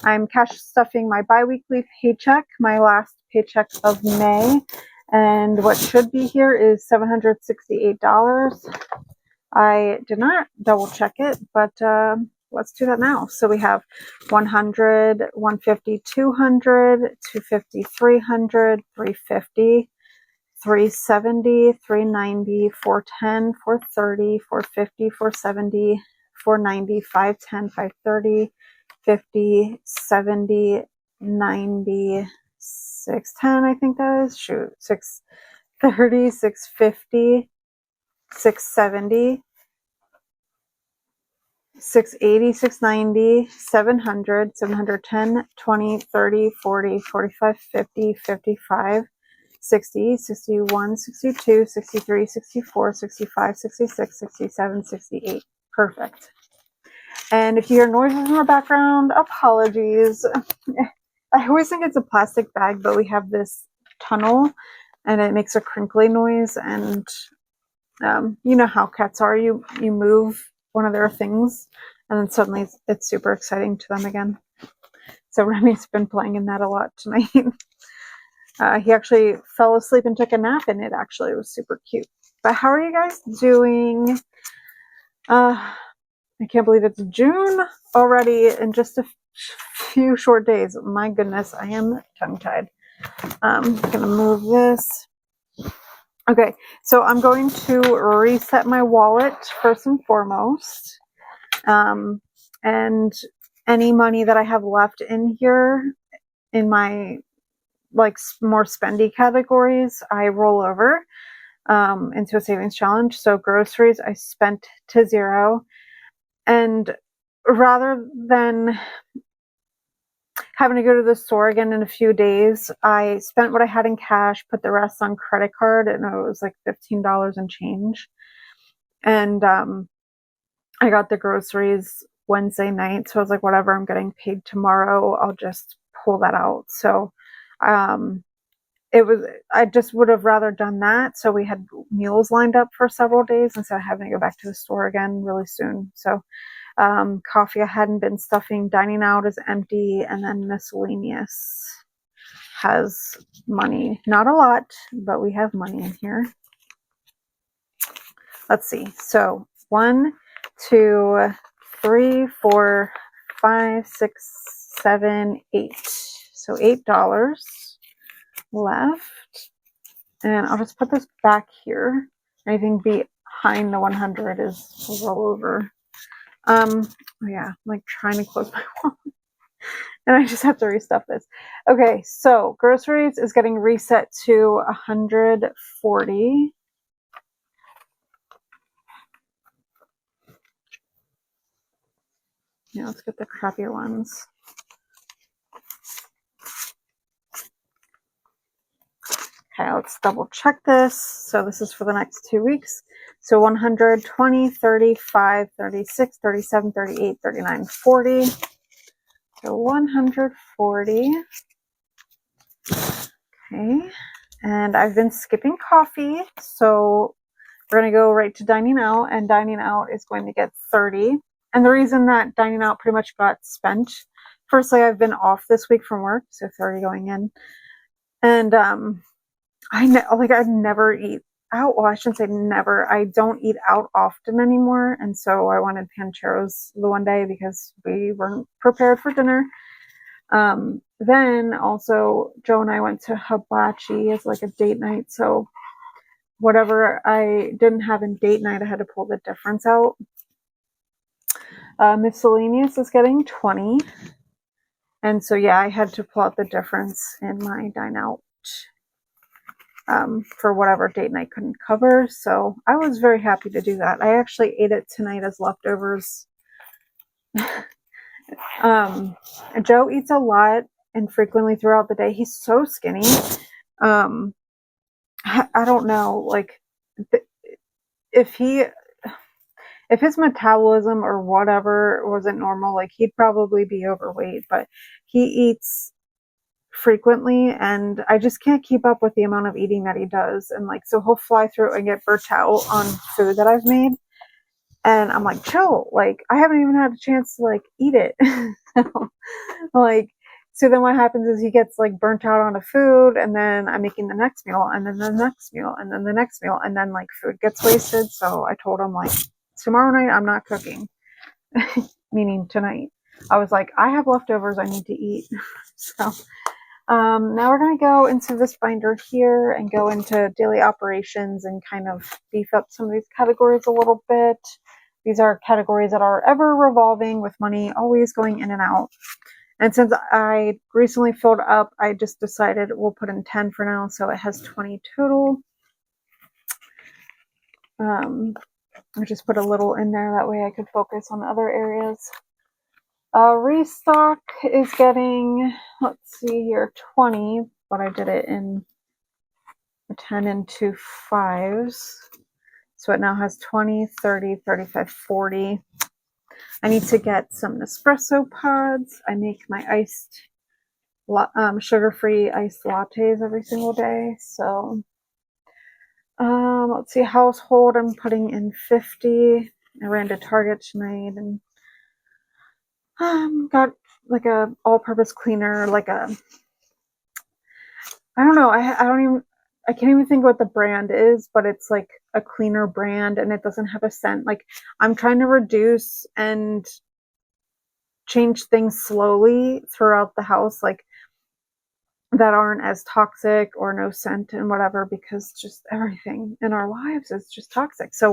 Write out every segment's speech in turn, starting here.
I'm cash stuffing my bi-weekly paycheck, my last paycheck of May, and what should be here is $768. I did not double check it, but let's do that now. So we have 100, 150, 200, 250, 300, 350, 370, 390, 410, 430, 450, 470, 490, 510, 530, 50, 70, 90, 610, I think that is. Shoot, 630, 650, 670, 680, 690, 700, 710, 20, 30, 40, 45, 50, 55, 60, 61, 62, 63, 64, 65, 66, 67, 68. Perfect. And if you hear noises in the background, apologies. I always think it's a plastic bag, but we have this tunnel and it makes a crinkly noise. And you know how cats are. You move one of their things and then suddenly it's super exciting to them again. So Remy's been playing in that a lot tonight. He actually fell asleep and took a nap in it. Actually, it was super cute. But how are you guys doing? I can't believe it's June already in just a few short days. My goodness, I am tongue-tied. I'm gonna move this. Okay, so I'm going to reset my wallet first and foremost. And any money that I have left in here in my like more spendy categories, I roll over into a savings challenge. So groceries, I spent to zero. And rather than having to go to the store again in a few days, I spent what I had in cash, put the rest on credit card, and it was like $15 and change. And I got the groceries Wednesday night, so I was like, whatever, I'm getting paid tomorrow, I'll just pull that out. So I just would have rather done that. So we had meals lined up for several days instead of having to go back to the store again really soon. So coffee I hadn't been stuffing, dining out is empty, and then miscellaneous has money. Not a lot, but we have money in here. Let's see. So 1, 2, 3, 4, 5, 6, 7, 8. So $8 left. And I'll just put this back here. Anything behind the 100 is a rollover. Oh yeah, I'm like trying to close my wallet. And I just have to restuff this. Okay, so groceries is getting reset to 140. Yeah, let's get the crappier ones. Okay, let's double check this. So this is for the next 2 weeks. So 120, 35, 36, 37, 38, 39, 40. So 140. Okay. And I've been skipping coffee. So we're going to go right to dining out. And dining out is going to get 30. And the reason that dining out pretty much got spent, firstly, I've been off this week from work. So 30 going in. And I never eat out. Well, I shouldn't say never. I don't eat out often anymore. And so I wanted pancheros the one day because we weren't prepared for dinner. Then also Joe and I went to hibachi as like a date night. So whatever I didn't have in date night, I had to pull the difference out. Miscellaneous is getting 20. And so, yeah, I had to pull out the difference in my dine out. For whatever date night couldn't cover. So I was very happy to do that. I actually ate it tonight as leftovers. Joe eats a lot and frequently throughout the day. He's so skinny. I don't know, like if his metabolism or whatever wasn't normal, like he'd probably be overweight, but he eats frequently and I just can't keep up with the amount of eating that he does. And like, so he'll fly through and get burnt out on food that I've made. And I'm like, chill, like I haven't even had a chance to like eat it. Like, so then what happens is he gets like burnt out on the food, and then I'm making the next meal, and then the next meal, and then the next meal, and then like food gets wasted. So I told him like, tomorrow night I'm not cooking, meaning tonight. I was like, I have leftovers I need to eat. So now we're going to go into this binder here and go into daily operations and kind of beef up some of these categories a little bit. These are categories that are ever revolving with money always going in and out. And since I recently filled up, I just decided we'll put in 10 for now, so it has 20 total. I just put a little in there, that way I could focus on other areas. Restock is getting, let's see here, 20, but I did it in 10 and 2 5s. So it now has 20, 30, 35, 40. I need to get some Nespresso pods. I make my iced, sugar-free iced lattes every single day. So, let's see, household, I'm putting in 50. I ran to Target tonight and got like a all-purpose cleaner, like a, I don't know, I can't even think what the brand is, but it's like a cleaner brand and it doesn't have a scent. Like, I'm trying to reduce and change things slowly throughout the house, like that aren't as toxic or no scent and whatever, because just everything in our lives is just toxic. So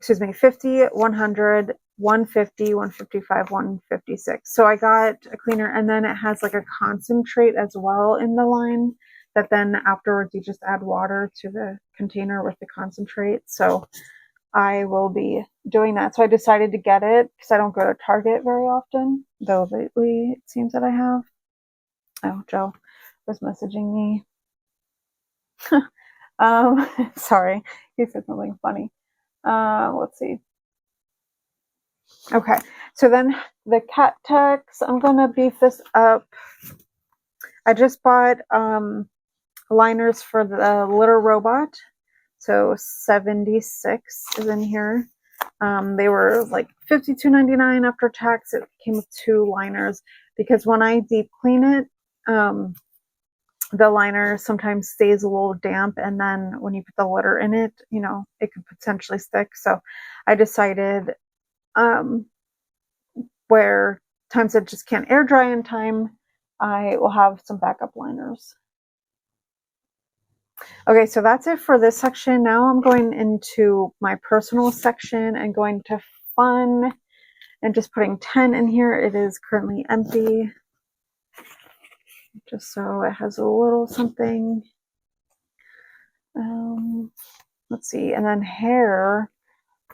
50, 100, 150, 155, 156. So I got a cleaner, and then it has like a concentrate as well in the line that then afterwards you just add water to the container with the concentrate. So I will be doing that. So I decided to get it because I don't go to Target very often, though lately it seems that I have. Oh, Joe was messaging me. Sorry, he said something funny. Let's see. Okay, so then the cat tax, I'm gonna beef this up. I just bought liners for the litter robot. So 76 is in here. They were like $52.99 after tax. It came with 2 liners because when I deep clean it, the liner sometimes stays a little damp, and then when you put the litter in it, you know, it could potentially stick. So I decided where times that just can't air dry in time, I will have some backup liners. Okay, so that's it for this section. Now I'm going into my personal section and going to fun and just putting 10 in here. It is currently empty, just so it has a little something. Let's see, and then hair,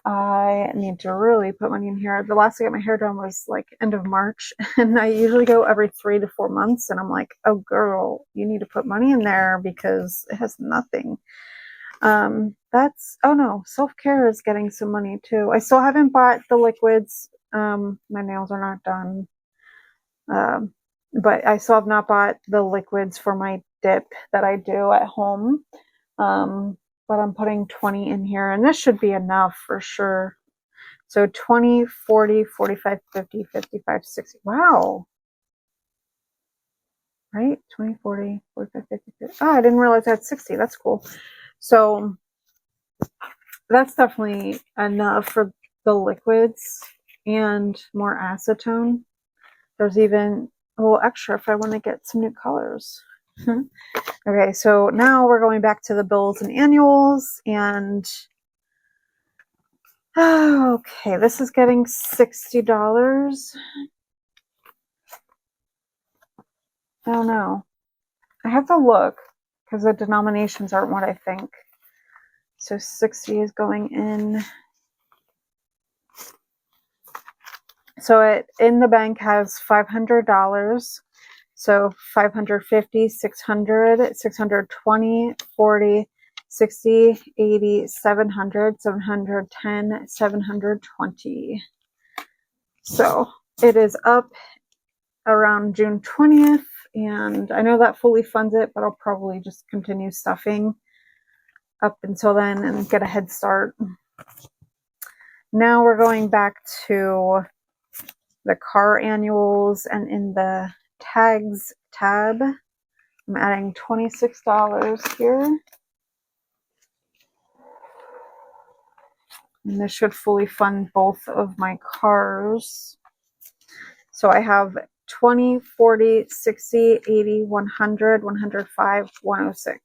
I need to really put money in here. The last I got my hair done was like end of March, and I usually go every 3 to 4 months, and I'm like, oh girl, you need to put money in there because it has nothing. Oh no, self-care is getting some money too. I still haven't bought the liquids. My nails are not done. But I still have not bought the liquids for my dip that I do at home. But I'm putting 20 in here, and this should be enough for sure. So 20, 40, 45, 50, 55, 60. Wow. Right? 20, 40, 45, 50, 50. Oh, I didn't realize I had 60. That's cool. So that's definitely enough for the liquids and more acetone. There's even a little extra if I want to get some new colors. Okay, so now we're going back to the bills and annuals, and okay, this is getting $60. I don't know. I have to look because the denominations aren't what I think. So 60 is going in. So it in the bank has $500. So 550, 600, 620, 40, 60, 80, 700, 710, 720. So it is up around June 20th, and I know that fully funds it, but I'll probably just continue stuffing up until then and get a head start. Now we're going back to the car annuals, and in the tags tab, I'm adding $26 here. And this should fully fund both of my cars. So I have 20, 40, 60, 80, 100, 105, 106.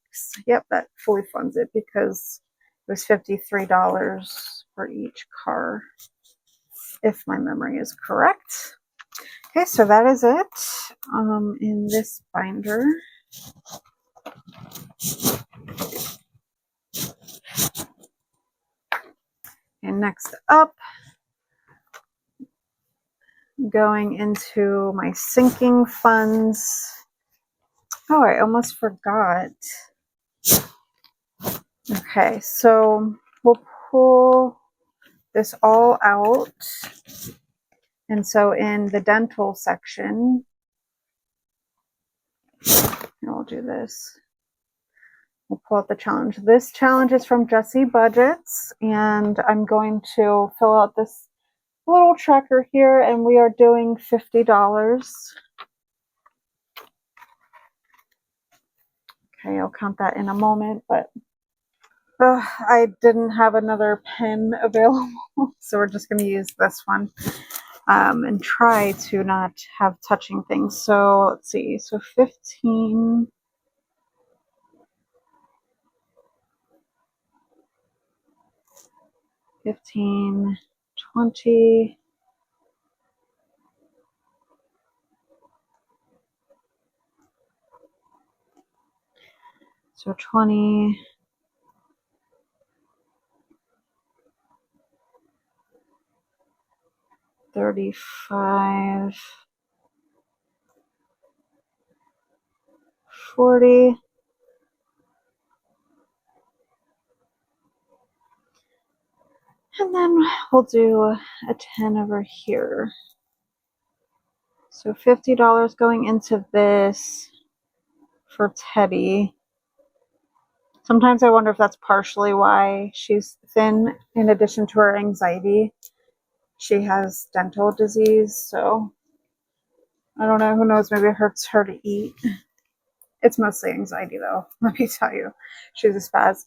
Yep, that fully funds it because it was $53 for each car, if my memory is correct. Okay, so that is it in this binder. And next up, going into my sinking funds. Oh, I almost forgot. Okay, so we'll pull this all out. And so in the dental section, we'll do this. We'll pull out the challenge. This challenge is from Jessie Budgets, and I'm going to fill out this little tracker here, and we are doing $50. Okay, I'll count that in a moment, but I didn't have another pen available, so we're just going to use this one and try to not have touching things. So let's see, so 15, 15, 20, so 20, 35, 40, and then we'll do a 10 over here. So $50 going into this for Teddi. Sometimes I wonder if that's partially why she's thin. In addition to her anxiety, she has dental disease, so I don't know, who knows, maybe it hurts her to eat. It's mostly anxiety though, let me tell you. She's a spaz.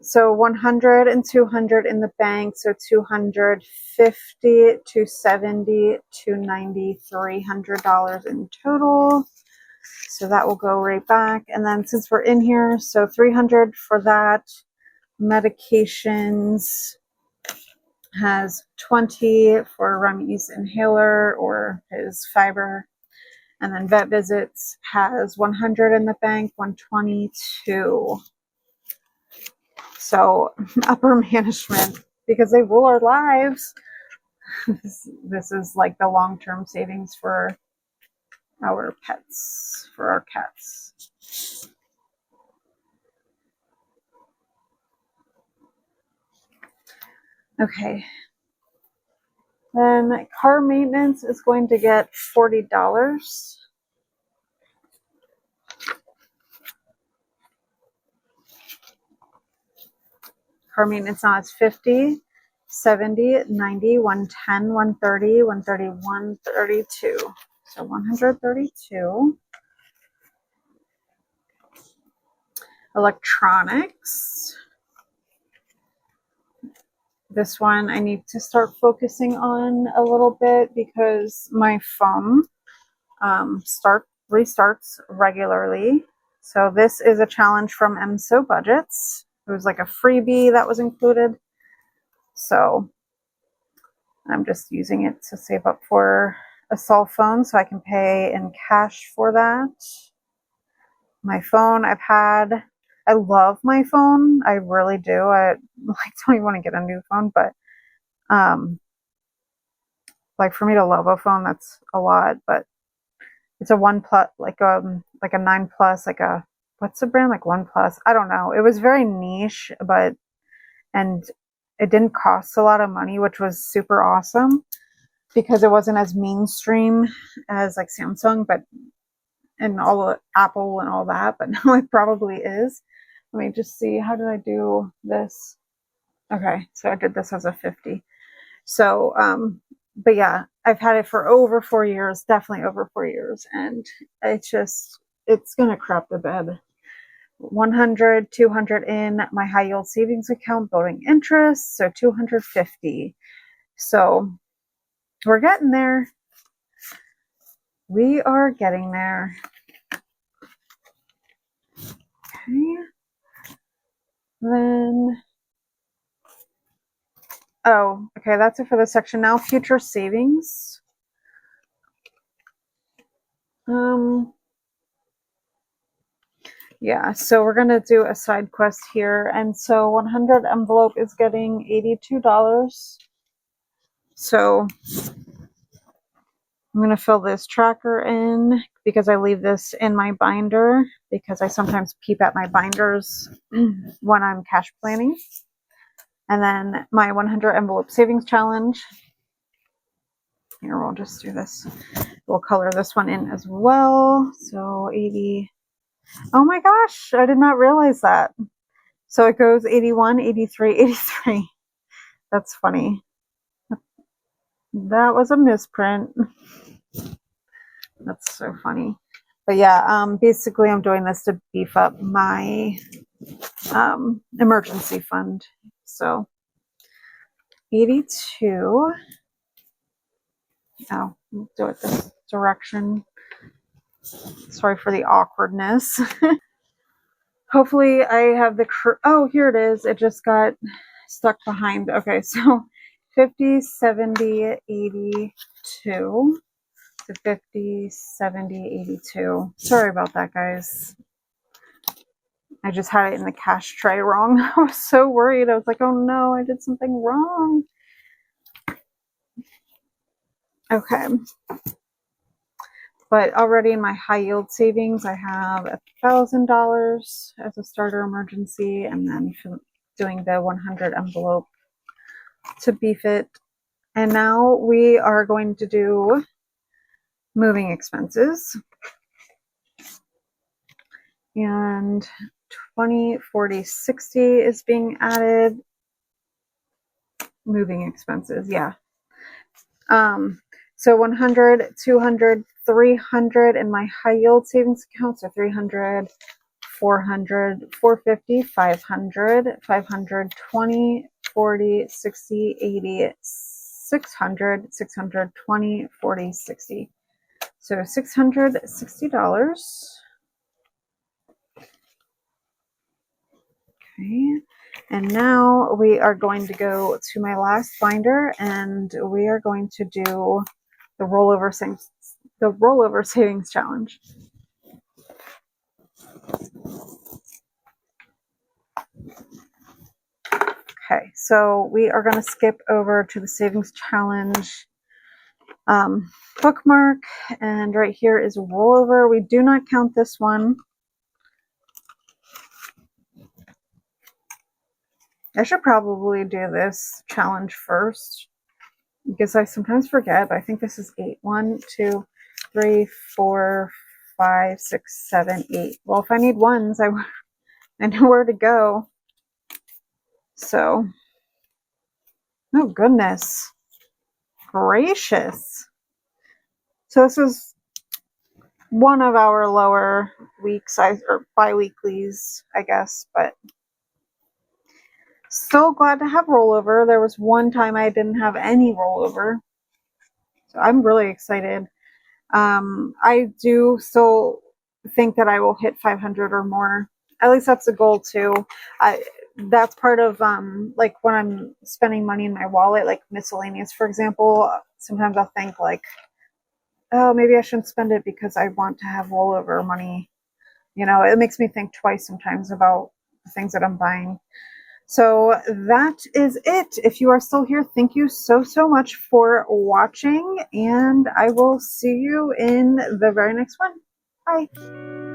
So 100 and 200 in the bank, so 250, 270, 290, $300 in total. So that will go right back. And then since we're in here, so 300 for that. Medications has 20 for Remy's inhaler or his fiber. And then vet visits has 100 in the bank, 122. So upper management, because they rule our lives, this is like the long-term savings for our pets, for our cats. Okay. Then car maintenance is going to get $40. Car maintenance now is 50, 70, 90, 110, 130, 131, 32. So 132. Electronics. This one I need to start focusing on a little bit because my phone restarts regularly. So this is a challenge from MSO Budgets. It was like a freebie that was included. So I'm just using it to save up for a cell phone so I can pay in cash for that. My phone, I love my phone. I really do. I don't even want to get a new phone, but like for me to love a phone, that's a lot. But it's a OnePlus, like a 9 Plus, like a, what's the brand, like OnePlus? I don't know. It was very niche, and it didn't cost a lot of money, which was super awesome because it wasn't as mainstream as like Samsung, and all of Apple and all that, but now it probably is. Let me just see, how did I do this? Okay, so I did this as a 50. So But yeah, I've had it for over 4 years, definitely over 4 years. And it's going to crap the bed. 100, 200 in my high yield savings account, building interest. So 250. So we're getting there. We are getting there. Okay. Then, oh, okay, that's it for this section. Now, future savings. Yeah, so we're gonna do a side quest here, and so 100 envelope is getting $82. So I'm gonna fill this tracker in because I leave this in my binder because I sometimes peep at my binders when I'm cash planning. And then my 100 envelope savings challenge. Here, we'll just do this. We'll color this one in as well. So 80. Oh my gosh, I did not realize that. So it goes 81, 83, 83. That's funny. That was a misprint. That's so funny. But yeah, basically I'm doing this to beef up my emergency fund. So 82. Oh, we'll do it this direction. Sorry for the awkwardness. Hopefully I have the, oh, here it is. It just got stuck behind. Okay, so 50, 70, 82. So 50, 70, 82. Sorry about that, guys. I just had it in the cash tray wrong. I was so worried. I was like, oh no, I did something wrong. Okay. But already in my high yield savings, I have $1,000 as a starter emergency, and then doing the 100 envelope to beef it. And now we are going to do moving expenses. And 20, 40, 60 is being added. Moving expenses, yeah. So 100, 200, 300 in my high yield savings account. So 300, 400, 450, 500, 500, 20, 40, 60, 80, 600, 620, 40, 60. So $660. Okay. And now we are going to go to my last binder, and we are going to do the rollover savings challenge. Okay, so we are going to skip over to the savings challenge bookmark, and right here is rollover. We do not count this one. I should probably do this challenge first because I sometimes forget, but I think this is 8. 1, 2, 3, 4, 5, 6, 7, 8. Well, if I need ones, I know where to go. So, oh goodness gracious. So this is one of our lower weeks, or bi-weeklies, I guess, but still glad to have rollover. There was one time I didn't have any rollover, so I'm really excited. I do still think that I will hit 500 or more. At least that's the goal too. That's part of like when I'm spending money in my wallet, like miscellaneous, for example. Sometimes I'll think like, oh, maybe I shouldn't spend it because I want to have rollover money. You know, it makes me think twice sometimes about the things that I'm buying. So that is it. If you are still here, thank you so much for watching, and I will see you in the very next one. Bye.